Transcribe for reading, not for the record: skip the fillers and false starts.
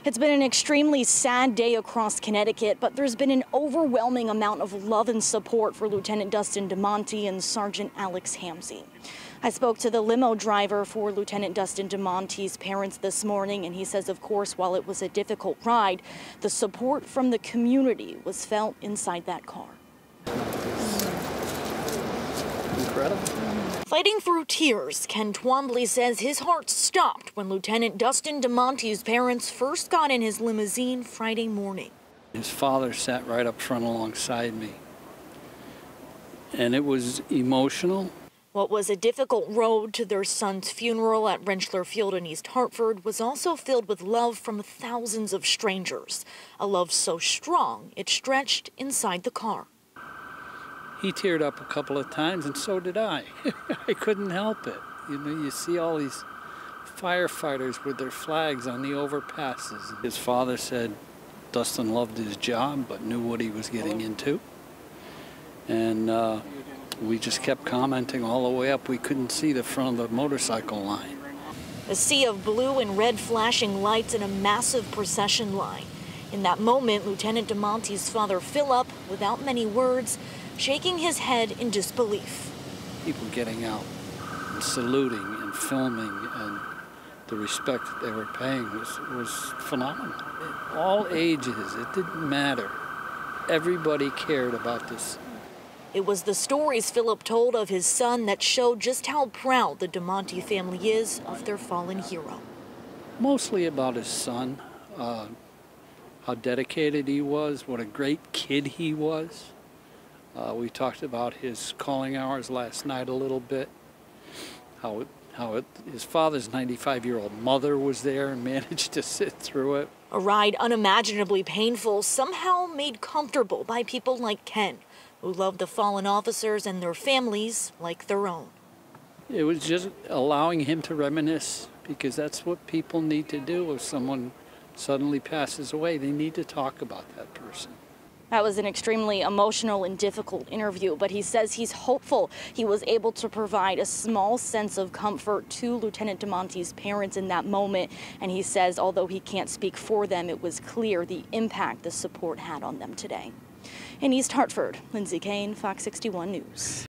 It's been an extremely sad day across Connecticut, but there's been an overwhelming amount of love and support for Lieutenant Dustin Demonte and Sergeant Alex Hamzy. I spoke to the limo driver for Lieutenant Dustin Demonte's parents this morning, and he says, of course, while it was a difficult ride, the support from the community was felt inside that car. Incredible. Fighting through tears, Ken Twombly says his heart stopped when Lieutenant Dustin Demonte's parents first got in his limousine Friday morning. His father sat right up front alongside me, and it was emotional. What was a difficult road to their son's funeral at Rentschler Field in East Hartford was also filled with love from thousands of strangers, a love so strong it stretched inside the car. He teared up a couple of times, and so did I. I couldn't help it. You know, you see all these firefighters with their flags on the overpasses. His father said Dustin loved his job, but knew what he was getting into. And we just kept commenting all the way up. We couldn't see the front of the motorcycle line. A sea of blue and red flashing lights and a massive procession line. In that moment, Lieutenant Demonte's father, Philip, without many words, shaking his head in disbelief. People getting out and saluting and filming, and the respect that they were paying was phenomenal. All ages, it didn't matter. Everybody cared about this. It was the stories Philip told of his son that showed just how proud the Demonte family is of their fallen hero. Mostly about his son, how dedicated he was, what a great kid he was. We talked about his calling hours last night a little bit, his father's 95-year-old mother was there and managed to sit through it. A ride unimaginably painful, somehow made comfortable by people like Ken, who loved the fallen officers and their families like their own. It was just allowing him to reminisce, because that's what people need to do. If someone suddenly passes away, they need to talk about that person. That was an extremely emotional and difficult interview, but he says he's hopeful he was able to provide a small sense of comfort to Lieutenant Demonte's parents in that moment. And he says, although he can't speak for them, it was clear the impact the support had on them today. In East Hartford, Lindsay Kane, Fox 61 News.